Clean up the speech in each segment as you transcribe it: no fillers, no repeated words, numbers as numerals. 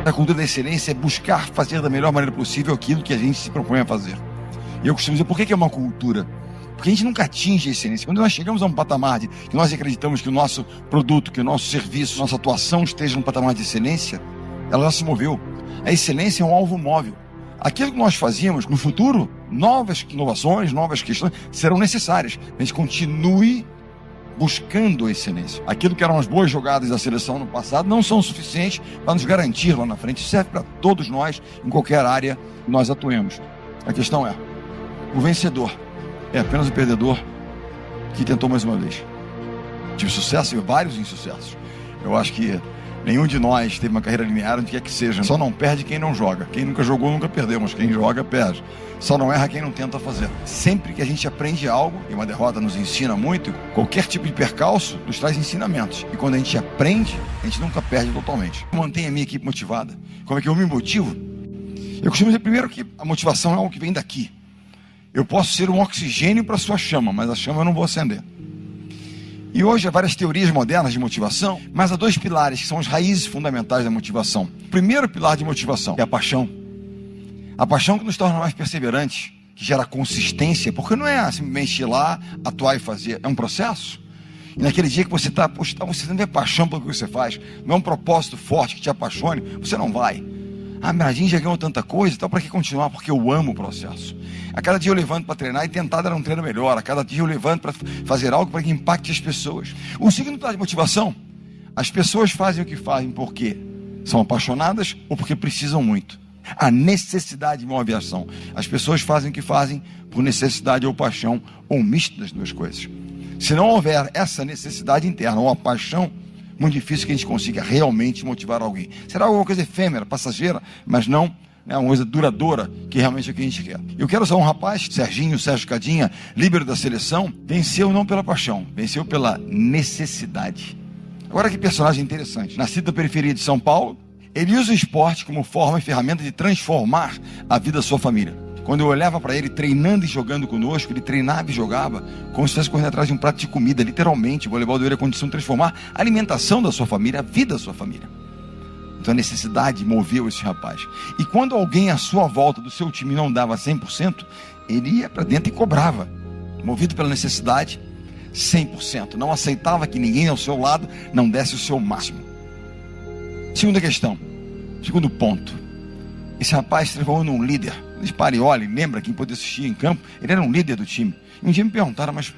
A cultura da excelência é buscar fazer da melhor maneira possível aquilo que a gente se propõe a fazer. E eu costumo dizer, por que é uma cultura? Porque a gente nunca atinge a excelência. Quando nós chegamos a um patamar de que nós acreditamos que o nosso produto, que o nosso serviço, nossa atuação esteja num patamar de excelência, ela já se moveu. A excelência é um alvo móvel. Aquilo que nós fazíamos no futuro, novas inovações, novas questões serão necessárias. A gente continue buscando a excelência. Aquilo que eram as boas jogadas da seleção no passado não são suficientes para nos garantir lá na frente. Isso serve para todos nós, em qualquer área que nós atuemos. A questão é, o vencedor é apenas o perdedor que tentou mais uma vez. Tive sucesso e vários insucessos. Eu acho que nenhum de nós teve uma carreira linear, onde quer que seja. Só não perde quem não joga. Quem nunca jogou, nunca perdeu, mas quem joga, perde. Só não erra quem não tenta fazer. Sempre que a gente aprende algo, e uma derrota nos ensina muito, qualquer tipo de percalço nos traz ensinamentos. E quando a gente aprende, a gente nunca perde totalmente. Eu mantenho a minha equipe motivada. Como é que eu me motivo? Eu costumo dizer primeiro que a motivação é algo que vem daqui. Eu posso ser um oxigênio para a sua chama, mas a chama eu não vou acender. E hoje há várias teorias modernas de motivação, mas há dois pilares que são as raízes fundamentais da motivação. O primeiro pilar de motivação é a paixão. A paixão que nos torna mais perseverantes, que gera consistência, porque não é simplesmente ir lá, atuar e fazer, é um processo. E naquele dia que você você não tem paixão pelo que você faz, não é um propósito forte que te apaixone, você não vai. Ah, a gente já ganhou tanta coisa, então para que continuar? Porque eu amo o processo. A cada dia eu levanto para treinar e tentar dar um treino melhor. A cada dia eu levanto para fazer algo para que impacte as pessoas. O segundo pilar de motivação, as pessoas fazem o que fazem porque são apaixonadas ou porque precisam muito. A necessidade move a ação. As pessoas fazem o que fazem por necessidade ou paixão, ou um misto das duas coisas. Se não houver essa necessidade interna ou a paixão, muito difícil que a gente consiga realmente motivar alguém. Será alguma coisa efêmera, passageira, mas não é uma coisa duradoura, que realmente é o que a gente quer. Eu quero usar um rapaz, Sérgio Cadinha, líbero da seleção, venceu não pela paixão, venceu pela necessidade. Agora que personagem interessante. Nascido na periferia de São Paulo, ele usa o esporte como forma e ferramenta de transformar a vida da sua família. Quando eu olhava para ele treinando e jogando conosco, ele treinava e jogava como se estivesse correndo atrás de um prato de comida, literalmente. O voleibol deu a condição de transformar a alimentação da sua família, a vida da sua família. Então a necessidade moveu esse rapaz. E quando alguém à sua volta do seu time não dava 100%, ele ia para dentro e cobrava. Movido pela necessidade, 100%. Não aceitava que ninguém ao seu lado não desse o seu máximo. Segunda questão, segundo ponto. Esse rapaz se transformou num líder. Dispare, olhe, lembra quem pôde assistir em campo? Ele era um líder do time. E um dia me perguntaram, mas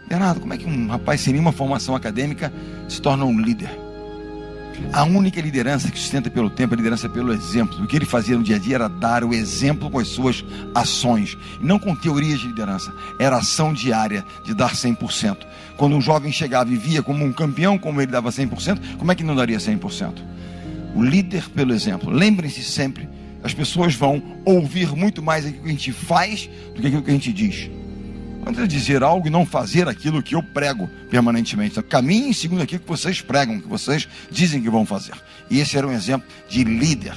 Bernardo, como é que um rapaz sem nenhuma formação acadêmica se torna um líder? A única liderança que sustenta pelo tempo é a liderança pelo exemplo. O que ele fazia no dia a dia era dar o exemplo com as suas ações, e não com teorias de liderança. Era ação diária de dar 100%. Quando um jovem chegava e via como um campeão, como ele dava 100%, como é que não daria 100%? O líder pelo exemplo. Lembrem-se sempre, as pessoas vão ouvir muito mais aquilo que a gente faz do que aquilo que a gente diz. Quando eu dizer algo e não fazer aquilo que eu prego permanentemente. Então, caminhem segundo aquilo que vocês pregam, que vocês dizem que vão fazer. E esse era um exemplo de líder.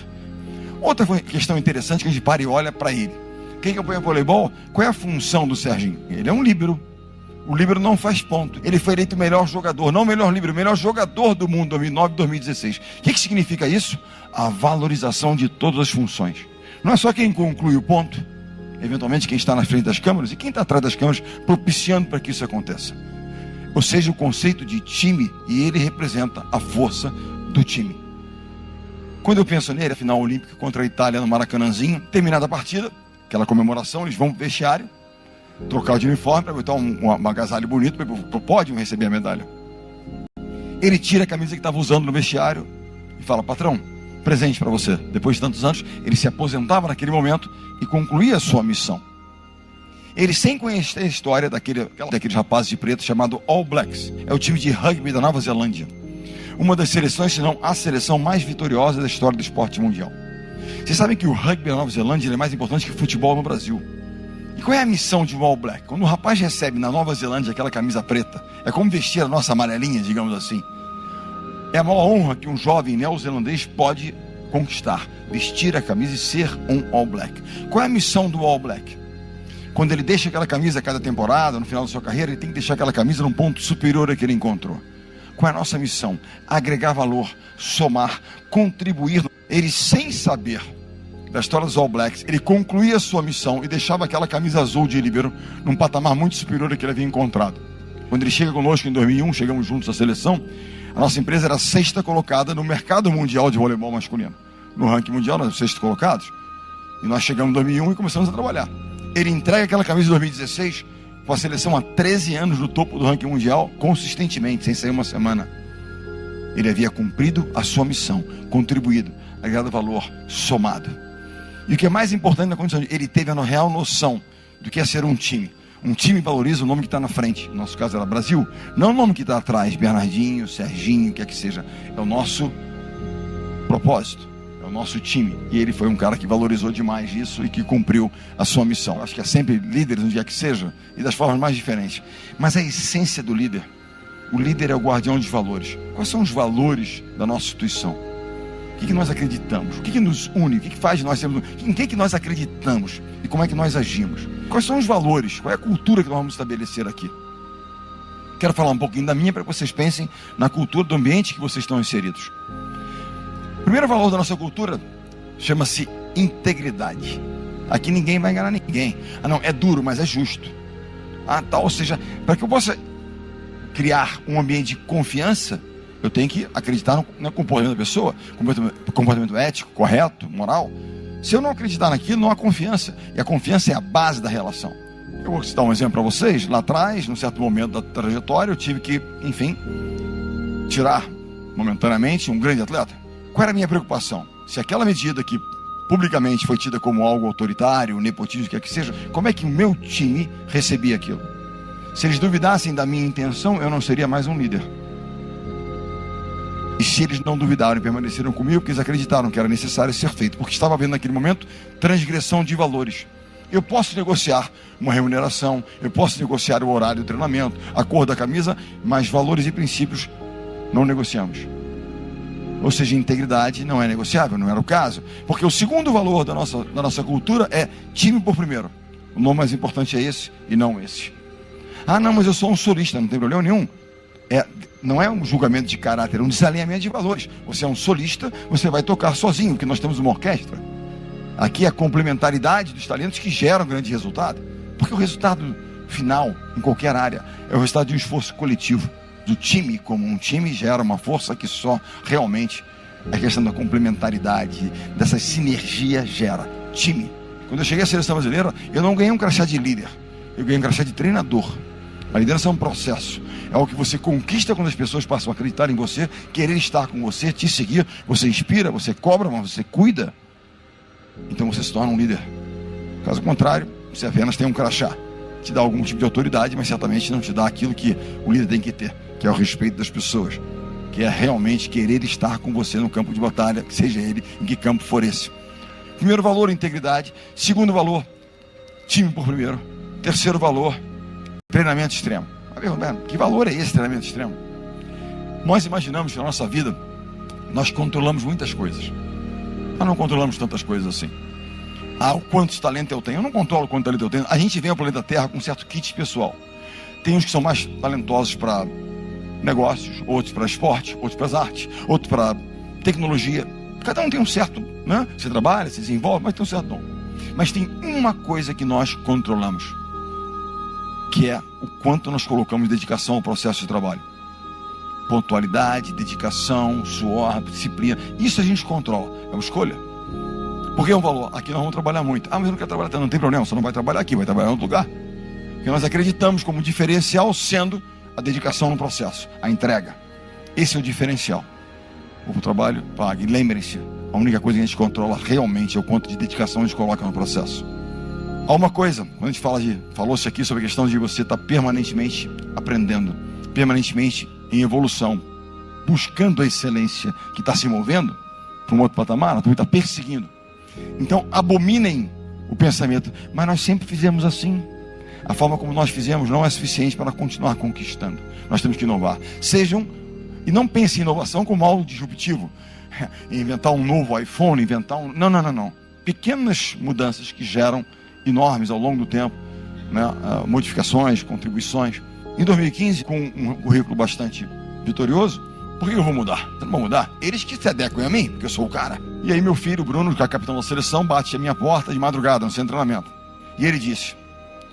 Outra questão interessante que a gente para e olha para ele. Quem acompanha voleibol, qual é a função do Serginho? Ele é um líbero. O líbero não faz ponto. Ele foi eleito o melhor jogador, não o melhor líbero, o melhor jogador do mundo, 2009 e 2016. O que significa isso? A valorização de todas as funções. Não é só quem conclui o ponto, eventualmente quem está na frente das câmeras e quem está atrás das câmeras propiciando para que isso aconteça. Ou seja, o conceito de time, e ele representa a força do time. Quando eu penso nele, a final olímpica contra a Itália no Maracanãzinho, terminada a partida, aquela comemoração, eles vão para o vestiário, trocar de uniforme para botar um agasalho bonito para o pódio receber a medalha. Ele tira a camisa que estava usando no vestiário e fala, patrão, presente para você. Depois de tantos anos, ele se aposentava naquele momento e concluía a sua missão. Ele, sem conhecer a história daqueles rapazes de preto chamado All Blacks, é o time de rugby da Nova Zelândia, uma das seleções, se não a seleção mais vitoriosa da história do esporte mundial. Vocês sabem que o rugby da Nova Zelândia é mais importante que o futebol no Brasil. E qual é a missão de um All Black? Quando o rapaz recebe na Nova Zelândia aquela camisa preta, é como vestir a nossa amarelinha, digamos assim. É a maior honra que um jovem neozelandês pode conquistar, vestir a camisa e ser um All Black. Qual é a missão do All Black? Quando ele deixa aquela camisa a cada temporada, no final da sua carreira, ele tem que deixar aquela camisa num ponto superior ao que ele encontrou. Qual é a nossa missão? Agregar valor, somar, contribuir. Ele, sem saber da história dos All Blacks, ele concluía a sua missão e deixava aquela camisa azul de líbero num patamar muito superior ao que ele havia encontrado. Quando ele chega conosco em 2001, chegamos juntos à seleção, a nossa empresa era a 6ª colocada no mercado mundial de voleibol masculino. No ranking mundial, nós somos 6º colocados. E nós chegamos em 2001 e começamos a trabalhar. Ele entrega aquela camisa de 2016 com a seleção há 13 anos no topo do ranking mundial, consistentemente, sem sair uma semana. Ele havia cumprido a sua missão, contribuído, agregado valor, somado. E o que é mais importante na condição, ele teve a real noção do que é ser um time. Um time valoriza o nome que está na frente. No nosso caso era Brasil. Não o nome que está atrás, Bernardinho, Serginho, o que é que seja. É o nosso propósito, é o nosso time. E ele foi um cara que valorizou demais isso e que cumpriu a sua missão. Acho que é sempre líderes, onde quer que seja, e das formas mais diferentes. Mas a essência do líder, o líder é o guardião dos valores. Quais são os valores da nossa instituição? O que nós acreditamos? O que nos une? O que faz de nós sermos? Em que nós acreditamos? E como é que nós agimos? Quais são os valores? Qual é a cultura que nós vamos estabelecer aqui? Quero falar um pouquinho da minha para que vocês pensem na cultura do ambiente que vocês estão inseridos. O primeiro valor da nossa cultura chama-se integridade. Aqui ninguém vai enganar ninguém. Não, é duro, mas é justo. Ou seja, para que eu possa criar um ambiente de confiança, eu tenho que acreditar no comportamento da pessoa, comportamento ético, correto, moral. Se eu não acreditar naquilo, não há confiança. E a confiança é a base da relação. Eu vou citar um exemplo para vocês. Lá atrás, num certo momento da trajetória, eu tive que, enfim, tirar momentaneamente um grande atleta. Qual era a minha preocupação? Se aquela medida que publicamente foi tida como algo autoritário, nepotismo, o que quer que seja, como é que o meu time recebia aquilo? Se eles duvidassem da minha intenção, eu não seria mais um líder. E se eles não duvidaram e permaneceram comigo, porque eles acreditaram que era necessário ser feito, porque estava havendo naquele momento transgressão de valores. Eu posso negociar uma remuneração, eu posso negociar o horário do treinamento, a cor da camisa, mas valores e princípios não negociamos. Ou seja, integridade não é negociável, não era o caso. Porque o segundo valor da nossa cultura é time por primeiro. O nome mais importante é esse e não esse. Não, mas eu sou um solista, não tem problema nenhum. Não é um julgamento de caráter, é um desalinhamento de valores. Você é um solista, você vai tocar sozinho, porque nós temos uma orquestra. Aqui é a complementaridade dos talentos que geram grande resultado. Porque o resultado final, em qualquer área, é o resultado de um esforço coletivo. Do time como um time gera uma força que só realmente a questão da complementaridade, dessa sinergia gera. Time. Quando eu cheguei à seleção brasileira, eu não ganhei um crachá de líder, eu ganhei um crachá de treinador. A liderança é um processo, é algo que você conquista quando as pessoas passam a acreditar em você, querer estar com você, te seguir. Você inspira, você cobra, mas você cuida. Então você se torna um líder. Caso contrário, você apenas tem um crachá, te dá algum tipo de autoridade, mas certamente não te dá aquilo que o líder tem que ter, que é o respeito das pessoas, que é realmente querer estar com você no campo de batalha, que seja ele em que campo for esse. Primeiro valor, integridade. Segundo valor, time por primeiro. Terceiro valor, treinamento extremo. Que valor é esse treinamento extremo? Nós imaginamos que na nossa vida nós controlamos muitas coisas, mas não controlamos tantas coisas assim. O quanto talento eu tenho? Eu não controlo quanto talento eu tenho. A gente vem ao planeta Terra com um certo kit pessoal. Tem uns que são mais talentosos para negócios, outros para esporte, outros para as artes, outros para tecnologia. Cada um tem um certo, né? Você trabalha, se desenvolve, mas tem um certo dom. Mas tem uma coisa que nós controlamos, que é o quanto nós colocamos dedicação ao processo de trabalho. Pontualidade, dedicação, suor, disciplina. Isso a gente controla. É uma escolha. Porque é um valor. Aqui nós vamos trabalhar muito. Mas eu não quero trabalhar tanto. Não tem problema, você não vai trabalhar aqui, vai trabalhar em outro lugar. Porque nós acreditamos como diferencial sendo a dedicação no processo, a entrega. Esse é o diferencial. O trabalho paga. E lembrem-se, a única coisa que a gente controla realmente é o quanto de dedicação a gente coloca no processo. Há uma coisa, quando a gente falou-se aqui sobre a questão de você estar permanentemente aprendendo, permanentemente em evolução, buscando a excelência que está se movendo para um outro patamar, também está perseguindo. Então, abominem o pensamento, mas nós sempre fizemos assim. A forma como nós fizemos não é suficiente para continuar conquistando. Nós temos que inovar. E não pensem em inovação como algo disruptivo. Inventar um novo iPhone, Não. Pequenas mudanças que geram enormes ao longo do tempo, né? Modificações, contribuições. Em 2015, com um currículo bastante vitorioso, por que eu vou mudar? Eu não vou mudar. Eles que se adequam a mim, porque eu sou o cara. E aí meu filho, Bruno, que é capitão da seleção, bate a minha porta de madrugada no centro de treinamento. E ele disse: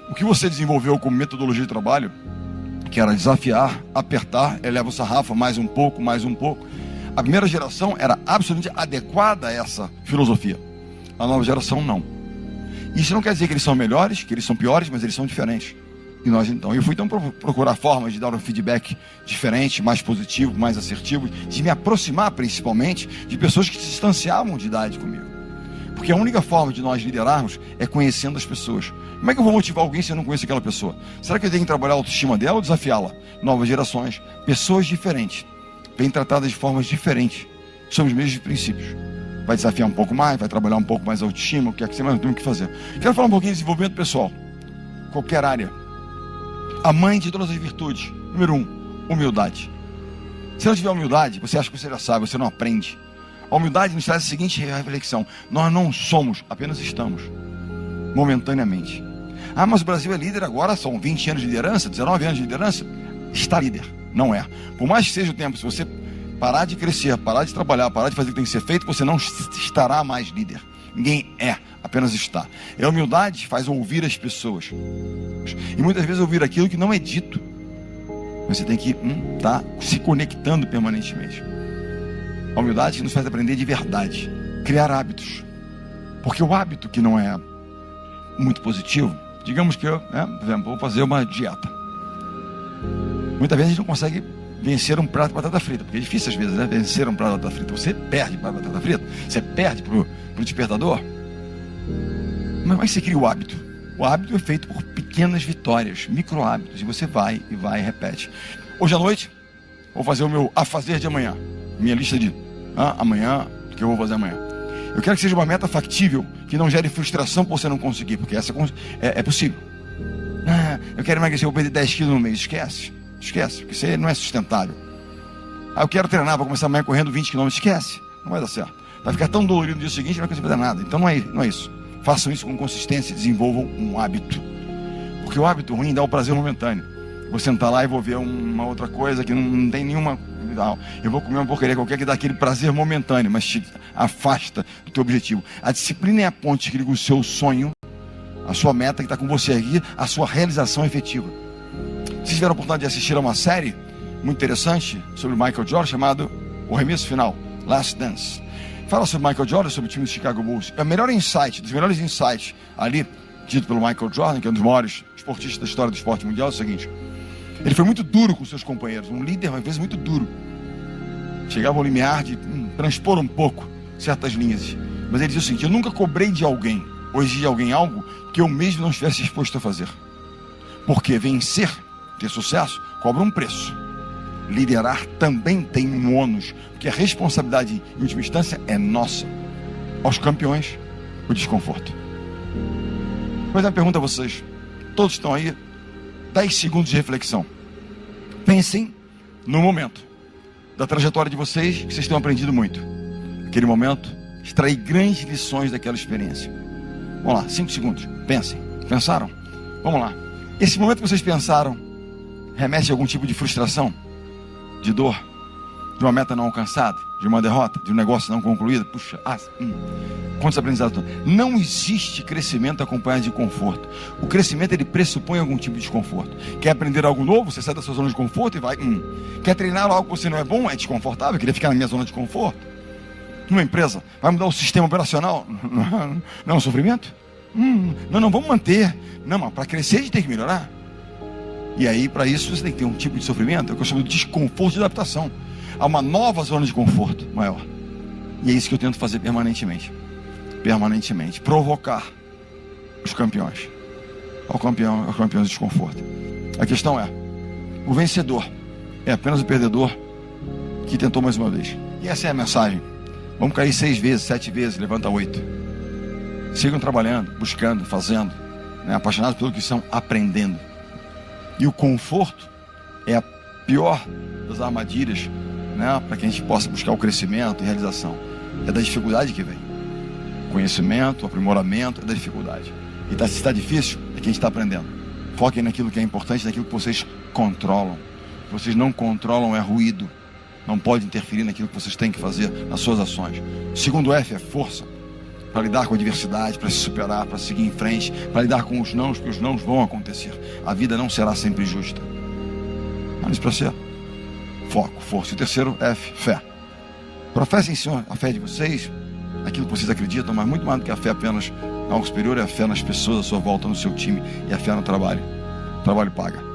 o que você desenvolveu como metodologia de trabalho, que era desafiar, apertar, eleva o sarrafo, mais um pouco, mais um pouco. A primeira geração era absolutamente adequada a essa filosofia. A nova geração não. Isso não quer dizer que eles são melhores, que eles são piores, mas eles são diferentes. E nós então, eu fui então procurar formas de dar um feedback diferente, mais positivo, mais assertivo, de me aproximar principalmente de pessoas que se distanciavam de idade comigo. Porque a única forma de nós liderarmos é conhecendo as pessoas. Como é que eu vou motivar alguém se eu não conheço aquela pessoa? Será que eu tenho que trabalhar a autoestima dela ou desafiá-la? Novas gerações, pessoas diferentes, bem tratadas de formas diferentes, são os mesmos princípios. Vai desafiar um pouco mais, vai trabalhar um pouco mais a autoestima, o que é que você mais tem que fazer. Quero falar um pouquinho de desenvolvimento pessoal, qualquer área. A mãe de todas as virtudes. Número 1, humildade. Se não tiver humildade, você acha que você já sabe, você não aprende. A humildade nos traz a seguinte reflexão: nós não somos, apenas estamos, momentaneamente. Ah, mas o Brasil é líder agora, são 20 anos de liderança, 19 anos de liderança. Está líder, não é. Por mais que seja o tempo, se você parar de crescer, parar de trabalhar, parar de fazer o que tem que ser feito, você não estará mais líder. Ninguém é, apenas está. E a humildade faz ouvir as pessoas. E muitas vezes ouvir aquilo que não é dito. Você tem que estar se conectando permanentemente. A humildade que nos faz aprender de verdade. Criar hábitos. Porque o hábito que não é muito positivo, digamos que eu, por exemplo, vou fazer uma dieta. Muitas vezes a gente não consegue vencer um prato de batata frita, porque é difícil às vezes, vencer um prato de batata frita. Você perde para a batata frita, você perde para o despertador. Mas você cria o hábito. O hábito é feito por pequenas vitórias, micro hábitos, e você vai e repete. Hoje à noite, vou fazer o meu a fazer de amanhã, minha lista de amanhã, o que eu vou fazer amanhã. Eu quero que seja uma meta factível, que não gere frustração por você não conseguir, porque essa é possível. Eu quero emagrecer, eu vou perder 10 quilos no mês. Esquece, porque isso não é sustentável. Eu quero treinar, vou começar amanhã correndo 20 km. Esquece, não vai dar certo. Vai ficar tão dolorido no dia seguinte, não vai conseguir fazer nada. Então não é isso. Façam isso com consistência e desenvolvam um hábito. Porque o hábito ruim dá o prazer momentâneo. Vou sentar lá e vou ver uma outra coisa que não tem nenhuma... Eu vou comer uma porcaria qualquer que dá aquele prazer momentâneo, mas te afasta do teu objetivo. A disciplina é a ponte que liga o seu sonho, a sua meta que está com você aqui, a sua realização efetiva. Vocês tiveram a oportunidade de assistir a uma série muito interessante sobre o Michael Jordan, chamado O Arremesso Final, Last Dance. Fala sobre Michael Jordan, sobre o time do Chicago Bulls. É o melhor insight, dos melhores insights ali, dito pelo Michael Jordan, que é um dos maiores esportistas da história do esporte mundial, é o seguinte: ele foi muito duro com seus companheiros, um líder, mas às vezes muito duro. Chegava ao limiar de transpor um pouco certas linhas. Mas ele dizia o seguinte: eu nunca cobrei de alguém, ou exigi de alguém algo que eu mesmo não estivesse disposto a fazer. Porque vencer, ter sucesso, cobra um preço. Liderar também tem um ônus, porque a responsabilidade, em última instância, é nossa. Aos campeões, o desconforto. Vou fazer uma pergunta a vocês. Todos estão aí, 10 segundos de reflexão. Pensem no momento da trajetória de vocês, que vocês tenham aprendido muito. Aquele momento, extrair grandes lições daquela experiência. Vamos lá, 5 segundos. Pensem. Pensaram? Vamos lá. Esse momento que vocês pensaram remete a algum tipo de frustração, de dor, de uma meta não alcançada, de uma derrota, de um negócio não concluído? Puxa, quantos aprendizados? Não existe crescimento acompanhado de conforto. O crescimento, ele pressupõe algum tipo de desconforto. Quer aprender algo novo? Você sai da sua zona de conforto e vai. Quer treinar algo que você não é bom? É desconfortável, queria ficar na minha zona de conforto. Numa empresa, vai mudar o sistema operacional? Não é um sofrimento? Não, vamos manter. Não, mas para crescer a gente tem que melhorar. E aí, para isso, você tem que ter um tipo de sofrimento, é o que eu chamo de desconforto de adaptação. Há uma nova zona de conforto maior. E é isso que eu tento fazer permanentemente. Provocar os campeões. Aos campeões de desconforto. A questão é: o vencedor é apenas o perdedor que tentou mais uma vez. E essa é a mensagem. Vamos cair 6 vezes, 7 vezes, levanta 8. Sigam trabalhando, buscando, fazendo, apaixonados pelo que estão aprendendo. E o conforto é a pior das armadilhas, para que a gente possa buscar o crescimento e realização. É da dificuldade que vem. Conhecimento, aprimoramento é da dificuldade. E se está difícil, é que a gente está aprendendo. Foquem naquilo que é importante, naquilo que vocês controlam. que vocês não controlam é ruído. Não pode interferir naquilo que vocês têm que fazer, nas suas ações. O segundo F é força, para lidar com a adversidade, para se superar, para seguir em frente, para lidar com os nãos, porque os nãos vão acontecer. A vida não será sempre justa. Mas isso para ser foco, força. E o terceiro F, fé. Professem, Senhor, a fé de vocês, aquilo que vocês acreditam, mas muito mais do que a fé apenas algo superior, é a fé nas pessoas à sua volta, no seu time, e a fé no trabalho. O trabalho paga.